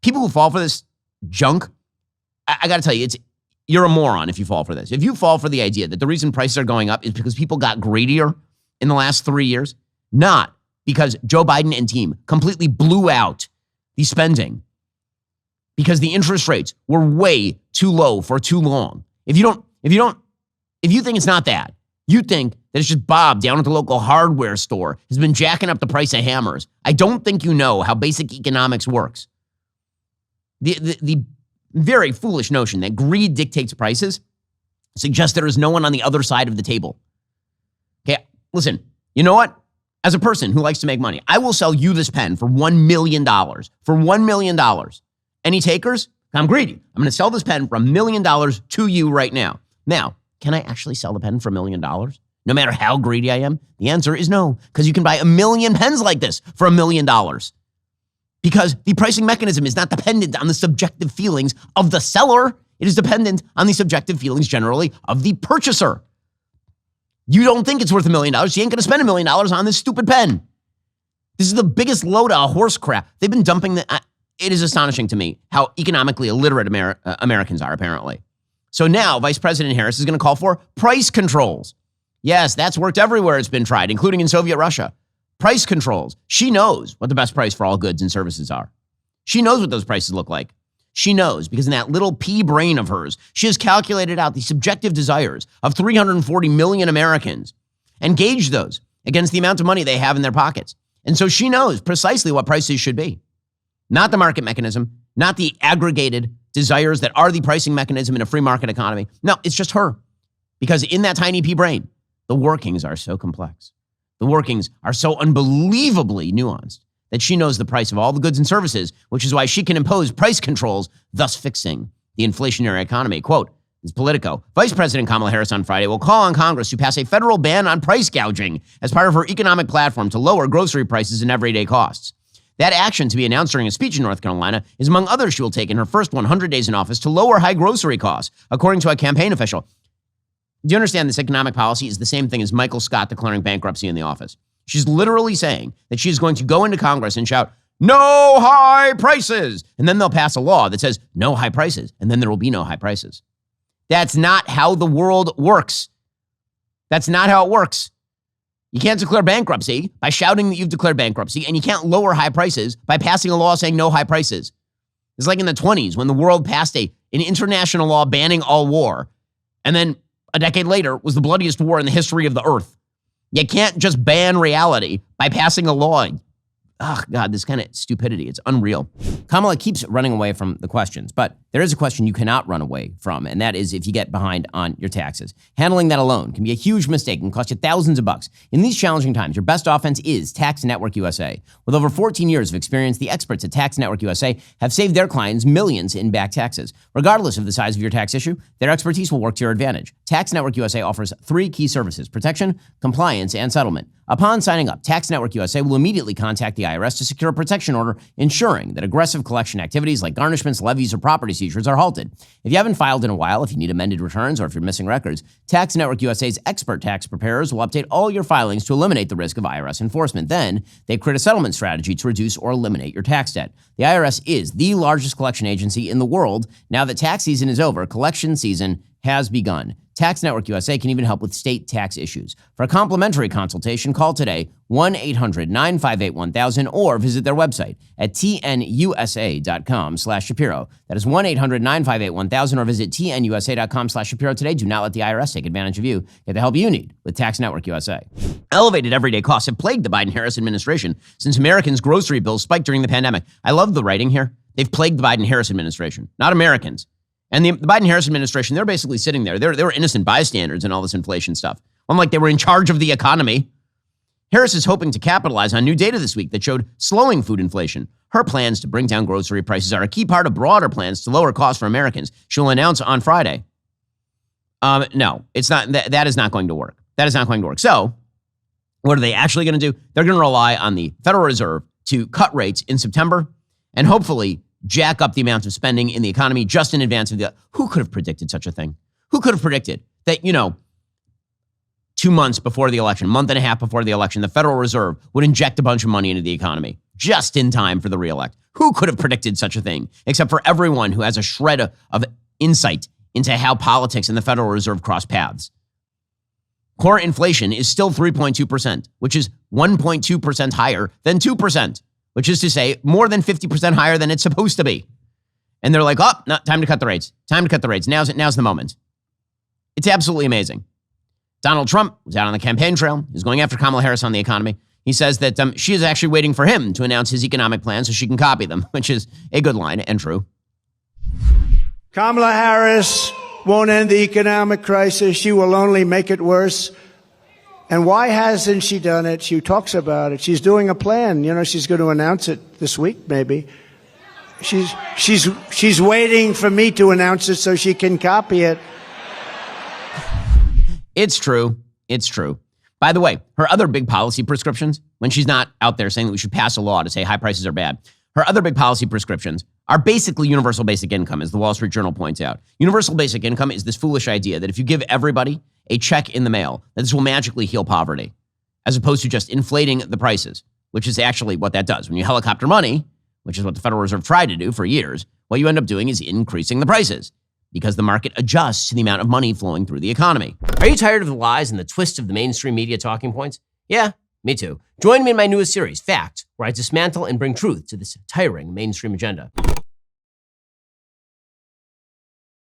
People who fall for this junk, I got to tell you, you're a moron if you fall for this. If you fall for the idea that the reason prices are going up is because people got greedier in the last 3 years, not because Joe Biden and team completely blew out the spending because the interest rates were way too low for too long. If you think it's not that, you think that it's just Bob down at the local hardware store has been jacking up the price of hammers. I don't think you know how basic economics works. The very foolish notion that greed dictates prices suggests there is no one on the other side of the table. Okay, listen, you know what? As a person who likes to make money, I will sell you this pen for $1 million. For $1 million. Any takers? I'm greedy. I'm going to sell this pen for $1 million to you right now. Now, can I actually sell the pen for $1 million? No matter how greedy I am? The answer is no, because you can buy 1 million pens like this for $1 million. Because the pricing mechanism is not dependent on the subjective feelings of the seller. It is dependent on the subjective feelings generally of the purchaser. You don't think it's worth $1 million. You ain't going to spend $1 million on this stupid pen. This is the biggest load of horse crap. They've been dumping the... It is astonishing to me how economically illiterate Americans are, apparently. So now Vice President Harris is going to call for price controls. Yes, that's worked everywhere it's been tried, including in Soviet Russia. Price controls. She knows what the best price for all goods and services are. She knows what those prices look like. She knows because in that little pea brain of hers, she has calculated out the subjective desires of 340 million Americans and gauged those against the amount of money they have in their pockets. And so she knows precisely what prices should be. Not the market mechanism, not the aggregated desires that are the pricing mechanism in a free market economy. No, it's just her. Because in that tiny pea brain, the workings are so complex. The workings are so unbelievably nuanced that she knows the price of all the goods and services, which is why she can impose price controls, thus fixing the inflationary economy. Quote, this is Politico. Vice President Kamala Harris on Friday will call on Congress to pass a federal ban on price gouging as part of her economic platform to lower grocery prices and everyday costs. That action, to be announced during a speech in North Carolina, is among others she will take in her first 100 days in office to lower high grocery costs, according to a campaign official. Do you understand this economic policy is the same thing as Michael Scott declaring bankruptcy in the office? She's literally saying that she is going to go into Congress and shout, no high prices. And then they'll pass a law that says no high prices. And then there will be no high prices. That's not how the world works. That's not how it works. You can't declare bankruptcy by shouting that you've declared bankruptcy, and you can't lower high prices by passing a law saying no high prices. It's like in the 1920s when the world passed an international law banning all war, and then a decade later was the bloodiest war in the history of the earth. You can't just ban reality by passing a law. Oh, God, this kind of stupidity. It's unreal. Kamala keeps running away from the questions, but there is a question you cannot run away from, and that is if you get behind on your taxes. Handling that alone can be a huge mistake and cost you thousands of bucks. In these challenging times, your best offense is Tax Network USA. With over 14 years of experience, the experts at Tax Network USA have saved their clients millions in back taxes. Regardless of the size of your tax issue, their expertise will work to your advantage. Tax Network USA offers 3 key services: protection, compliance, and settlement. Upon signing up, Tax Network USA will immediately contact the IRS to secure a protection order, ensuring that aggressive collection activities like garnishments, levies, or property seizures are halted. If you haven't filed in a while, if you need amended returns, or if you're missing records, Tax Network USA's expert tax preparers will update all your filings to eliminate the risk of IRS enforcement. Then, they create a settlement strategy to reduce or eliminate your tax debt. The IRS is the largest collection agency in the world. Now that tax season is over, collection season has begun. Tax Network USA can even help with state tax issues. For a complimentary consultation, call today 1-800-958-1000 or visit their website at tnusa.com/Shapiro. That is 1-800-958-1000 or visit tnusa.com/Shapiro today. Do not let the IRS take advantage of you. Get the help you need with Tax Network USA. Elevated everyday costs have plagued the Biden-Harris administration since Americans' grocery bills spiked during the pandemic. I love the writing here. They've plagued the Biden-Harris administration, not Americans. And the Biden-Harris administration, they're basically sitting there. They were innocent bystanders in all this inflation stuff. Unlike they were in charge of the economy. Harris is hoping to capitalize on new data this week that showed slowing food inflation. Her plans to bring down grocery prices are a key part of broader plans to lower costs for Americans. She'll announce on Friday. No, it's not. That is not going to work. That is not going to work. So what are they actually going to do? They're going to rely on the Federal Reserve to cut rates in September and hopefully jack up the amount of spending in the economy just in advance of who could have predicted such a thing? Who could have predicted that, 2 months before the election, month and a half before the election, the Federal Reserve would inject a bunch of money into the economy just in time for the reelect? Who could have predicted such a thing, except for everyone who has a shred of insight into how politics and the Federal Reserve cross paths? Core inflation is still 3.2%, which is 1.2% higher than 2%, which is to say more than 50% higher than it's supposed to be. And they're like, oh, no, time to cut the rates. Time to cut the rates. Now's the moment. It's absolutely amazing. Donald Trump was out on the campaign trail. He's going after Kamala Harris on the economy. He says that she is actually waiting for him to announce his economic plans so she can copy them, which is a good line and true. Kamala Harris won't end the economic crisis. She will only make it worse. And why hasn't she done it? She talks about it. She's doing a plan. You know, she's going to announce it this week, maybe. She's waiting for me to announce it so she can copy it. It's true. It's true. By the way, her other big policy prescriptions, when she's not out there saying that we should pass a law to say high prices are bad, her other big policy prescriptions are basically universal basic income, as the Wall Street Journal points out. Universal basic income is this foolish idea that if you give everybody a check in the mail, that this will magically heal poverty, as opposed to just inflating the prices, which is actually what that does. When you helicopter money, which is what the Federal Reserve tried to do for years, what you end up doing is increasing the prices, because the market adjusts to the amount of money flowing through the economy. Are you tired of the lies and the twists of the mainstream media talking points? Yeah, me too. Join me in my newest series, Fact, where I dismantle and bring truth to this tiring mainstream agenda.